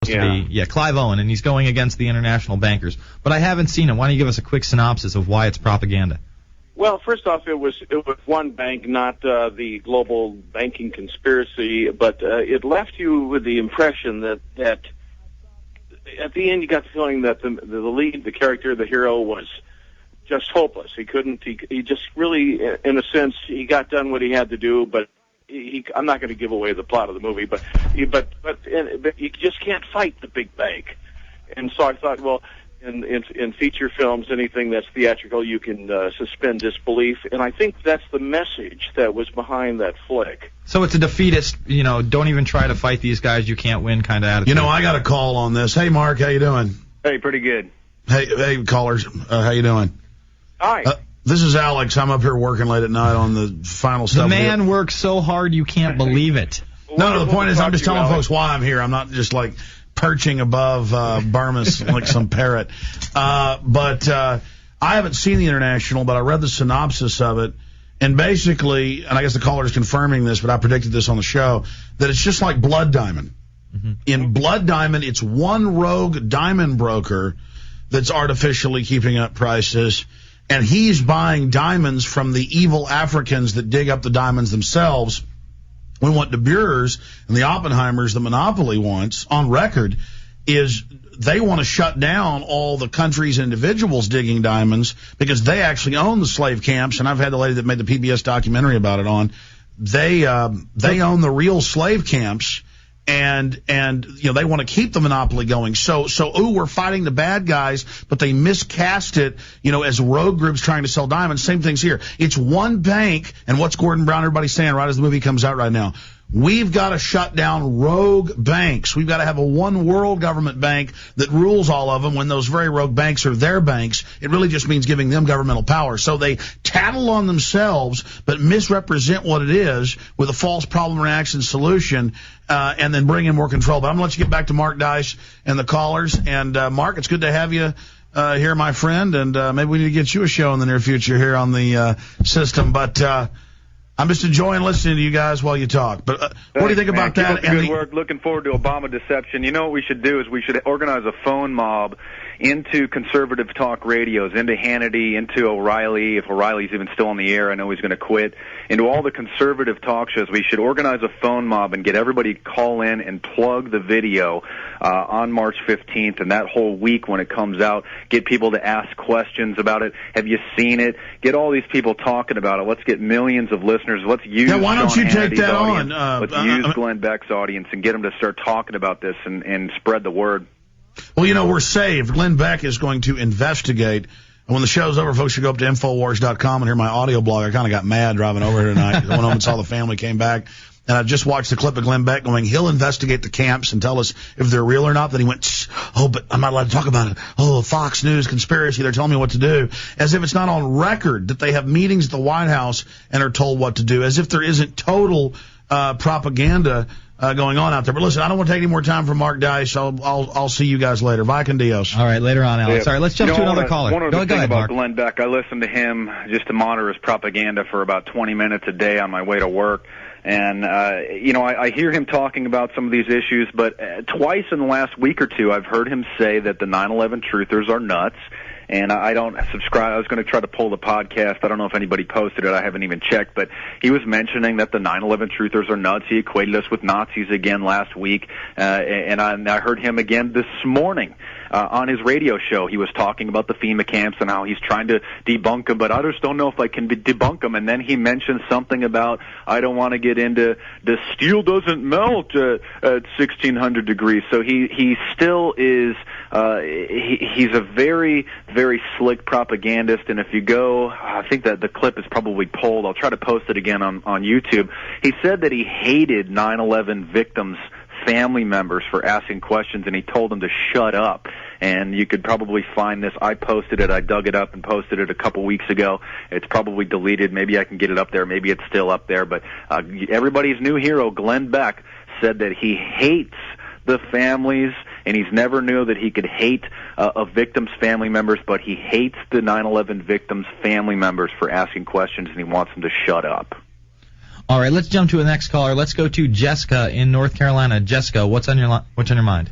Clive Owen, and he's going against the international bankers. But I haven't seen it. Why don't you give us a quick synopsis of why it's propaganda? Well, first off, it was one bank, not the global banking conspiracy, but it left you with the impression that at the end you got the feeling that the lead, the character, the hero, was just hopeless. He just really, in a sense, he got done what he had to do, but I'm not going to give away the plot of the movie, but you just can't fight the big bank. And so I thought, well, in feature films, anything that's theatrical, you can suspend disbelief, and I think that's the message that was behind that flick. So it's a defeatist, don't even try to fight these guys, you can't win kind of attitude. I got a call on this. Hey, Mark, how you doing? Hey, pretty good. Hey, callers, how you doing? Hi. This is Alex. I'm up here working late at night on the final stuff. The man works so hard you can't believe it. No, the point is I'm just telling folks why I'm here. I'm not just like perching above Bermas like some parrot. But I haven't seen the International, but I read the synopsis of it. And basically, and I guess the caller is confirming this, but I predicted this on the show, that it's just like Blood Diamond. Mm-hmm. In Blood Diamond, it's one rogue diamond broker that's artificially keeping up prices, and he's buying diamonds from the evil Africans that dig up the diamonds themselves. We want De Beers and the Oppenheimers, the monopoly wants, on record, is they want to shut down all the countries and individuals digging diamonds because they actually own the slave camps, and I've had the lady that made the PBS documentary about it on. They own the real slave camps, and they want to keep the monopoly going. So we're fighting the bad guys, but they miscast it, as rogue groups trying to sell diamonds. Same thing's here. It's one bank, and what's Gordon Brown, everybody saying right as the movie comes out right now? We've got to shut down rogue banks. We've got to have a one world government bank that rules all of them when those very rogue banks are their banks. It really just means giving them governmental power. So they tattle on themselves but misrepresent what it is with a false problem reaction solution and then bring in more control. But I'm going to let you get back to Mark Dice and the callers. And Mark, it's good to have you here, my friend. And maybe we need to get you a show in the near future here on the system. But I'm just enjoying listening to you guys while you talk. But what do you think about that? Keep up the good work. Looking forward to Obama deception. You know what we should do is we should organize a phone mob into conservative talk radios, into Hannity, into O'Reilly, if O'Reilly's even still on the air, I know he's going to quit, into all the conservative talk shows. We should organize a phone mob and get everybody to call in and plug the video on March 15th, and that whole week when it comes out, get people to ask questions about it. Have you seen it? Get all these people talking about it. Let's get millions of listeners. Let's use why don't you take that audience. on? Let's use Glenn Beck's audience and get them to start talking about this and spread the word. Well, we're saved. Glenn Beck is going to investigate. And when the show's over, folks should go up to InfoWars.com and hear my audio blog. I kind of got mad driving over here tonight. I went home and saw the family came back. And I just watched the clip of Glenn Beck going, he'll investigate the camps and tell us if they're real or not. Then he went, but I'm not allowed to talk about it. Oh, Fox News conspiracy, they're telling me what to do. As if it's not on record that they have meetings at the White House and are told what to do. As if there isn't total propaganda going on out there. But listen, I don't want to take any more time from Mark Dice. I'll see you guys later. Bye, con Dios. All right, later on, Alex. All right, let's jump to another caller. One other thing ahead, about Mark. Glenn Beck, I listen to him just to monitor his propaganda for about 20 minutes a day on my way to work. And, I hear him talking about some of these issues, but twice in the last week or two I've heard him say that the 9/11 truthers are nuts. And I don't subscribe. I was going to try to pull the podcast. I don't know if anybody posted it. I haven't even checked. But he was mentioning that the 9/11 truthers are nuts. He equated us with Nazis again last week. And I heard him again this morning on his radio show. He was talking about the FEMA camps and how he's trying to debunk them, but I just don't know if I can debunk them. And then he mentioned something about, I don't want to get into the steel doesn't melt at 1,600 degrees. So he still is, he's a very, very slick propagandist. And if you go, I think that the clip is probably pulled. I'll try to post it again on YouTube. He said that he hated 9/11 victims' family members for asking questions, and he told them to shut up. And you could probably find this. I posted it. I dug it up and posted it a couple weeks ago. It's probably deleted. Maybe I can get it up there. Maybe it's still up there. But everybody's new hero, Glenn Beck, said that he hates the families, and he's never knew that he could hate a victim's family members, but he hates the 9/11 victims' family members for asking questions, and he wants them to shut up. All right, let's jump to the next caller. Let's go to Jessica in North Carolina. Jessica, what's on your mind?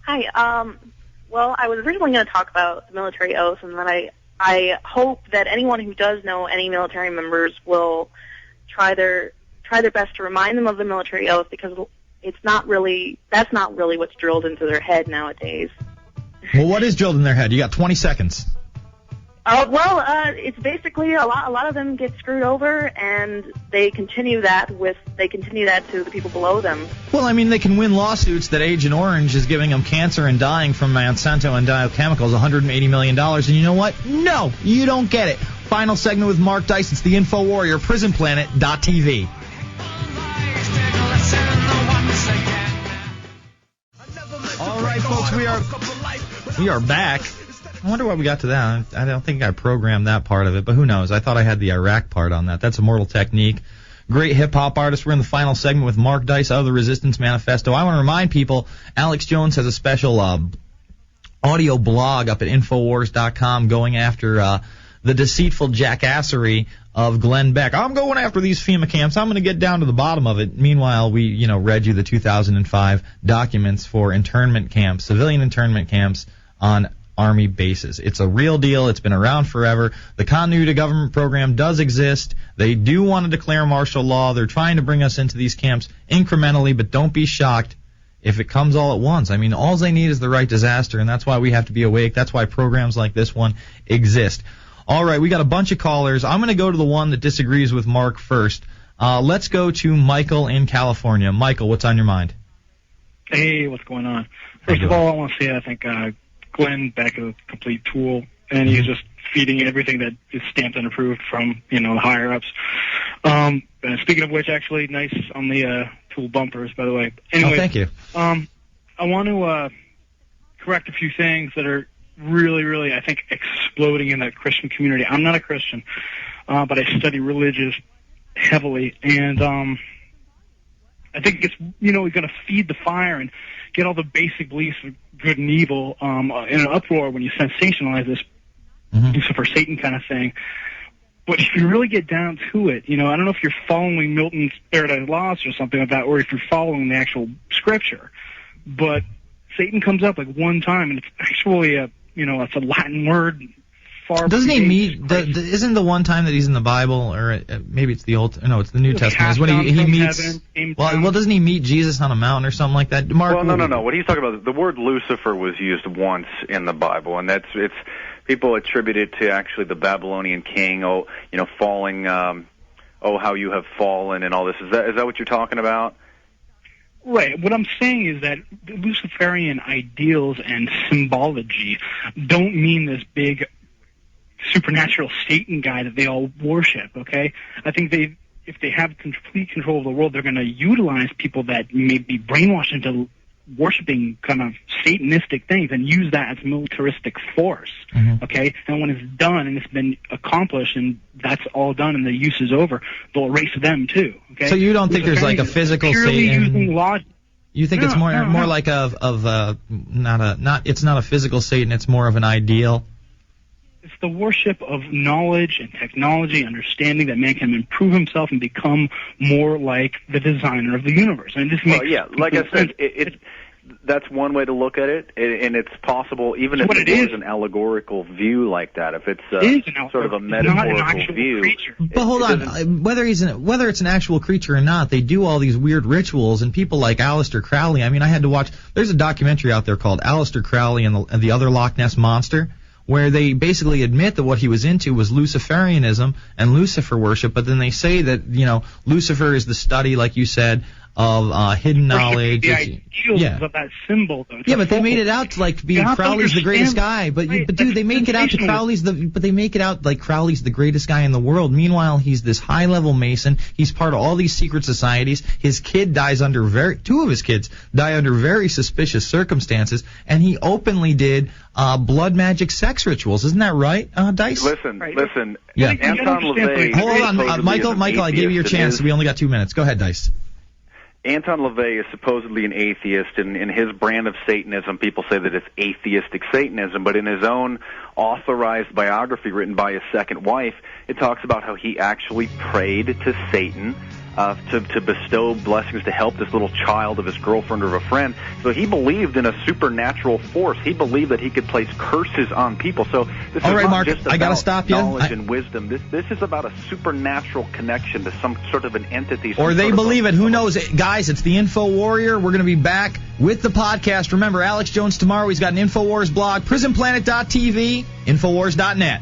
Hi. Well, I was originally going to talk about the military oath, and then I hope that anyone who does know any military members will try their best to remind them of the military oath, because that's not really what's drilled into their head nowadays. Well, what is drilled in their head? You got 20 seconds. It's basically a lot of them get screwed over, and they continue that to the people below them. Well, I mean, they can win lawsuits that Agent Orange is giving them cancer and dying from Monsanto and Dow Chemicals, $180 million, and you know what? No, you don't get it. Final segment with Mark Dice. It's the InfoWarrior, PrisonPlanet.tv. All right, folks, we are back. I wonder why we got to that. I don't think I programmed that part of it, but who knows? I thought I had the Iraq part on that. That's Immortal Technique. Great hip-hop artist. We're in the final segment with Mark Dice of the Resistance Manifesto. I want to remind people, Alex Jones has a special audio blog up at Infowars.com going after the deceitful jackassery of Glenn Beck. I'm going after these FEMA camps. I'm going to get down to the bottom of it. Meanwhile, we read you the 2005 documents for internment camps, civilian internment camps on Army bases. It's a real deal. It's been around forever. The continuity of government program does exist. They do want to declare martial law. They're trying to bring us into these camps incrementally, but don't be shocked if it comes all at once. I mean, all they need is the right disaster, and that's why we have to be awake. That's why programs like this one exist. All right, we got a bunch of callers. I'm going to go to the one that disagrees with Mark first. Let's go to Michael in California. Michael, what's on your mind? Hey, what's going on? First of all, I want to say I think Glenn Beck is a complete tool, and he's just feeding everything that is stamped and approved from, the higher-ups. And speaking of which, actually, nice on the tool bumpers, by the way. Anyway, thank you. I want to correct a few things that are really, really, I think, exploding in that Christian community. I'm not a Christian, but I study religious heavily, and I think it's, we're going to feed the fire and get all the basic beliefs of good and evil in an uproar when you sensationalize this Lucifer Satan kind of thing. But if you really get down to it, I don't know if you're following Milton's Paradise Lost or something like that, or if you're following the actual scripture, but Satan comes up like one time, and it's actually it's a Latin word. Doesn't he meet? Isn't the one time that he's in the Bible, or maybe it's the Old? No, it's the New Testament. Is when he meets. Well, doesn't he meet Jesus on a mountain or something like that? Mark, no. What he's talking about, the word Lucifer was used once in the Bible, and it's people attribute it to actually the Babylonian king. Falling. How you have fallen, and all this. Is that what you're talking about? Right. What I'm saying is that the Luciferian ideals and symbology don't mean this big supernatural Satan guy that they all worship, okay? I think if they have complete control of the world, they're going to utilize people that may be brainwashed into worshiping kind of Satanistic things and use that as militaristic force, okay? And when it's done and it's been accomplished and that's all done and the use is over, they'll erase them too, okay? So you don't think there's like a physical Satan? Using logic. You think it's more like it's not a physical Satan, it's more of an ideal? It's the worship of knowledge and technology, understanding that man can improve himself and become more like the designer of the universe. And this makes like I said, that's one way to look at it, and it's possible even if it is an allegorical view like that. If it's sort of a metaphorical view. But hold on, whether it's an actual creature or not, they do all these weird rituals, and people like Aleister Crowley. I mean, I had to watch. There's a documentary out there called Aleister Crowley and the Other Loch Ness Monster, where they basically admit that what he was into was Luciferianism and Lucifer worship, but then they say that, Lucifer is the study, like you said, of hidden knowledge. The ideals of that symbol, though. Yeah, but they made it out to like being Crowley's the greatest guy. But dude, they make it out to they make it out like Crowley's the greatest guy in the world. Meanwhile, he's this high-level Mason. He's part of all these secret societies. His kid dies two of his kids die under very suspicious circumstances, and he openly did blood magic sex rituals. Isn't that right, Dice? Listen. Yeah. Anton LaVey. Hold on, Michael, I gave you your chance. We only got 2 minutes. Go ahead, Dice. Anton LaVey is supposedly an atheist, and in his brand of Satanism, people say that it's atheistic Satanism, but in his own authorized biography written by his second wife, it talks about how he actually prayed to Satan to bestow blessings to help this little child of his girlfriend or of a friend. So he believed in a supernatural force. He believed that he could place curses on people. So this All is right, not Mark, just about I gotta stop you. knowledge and wisdom. This is about a supernatural connection to some sort of an entity. Or they believe it. Who knows? Guys, it's the Info Warrior. We're going to be back with the podcast. Remember, Alex Jones tomorrow. He's got an InfoWars blog, prisonplanet.tv, Infowars.net.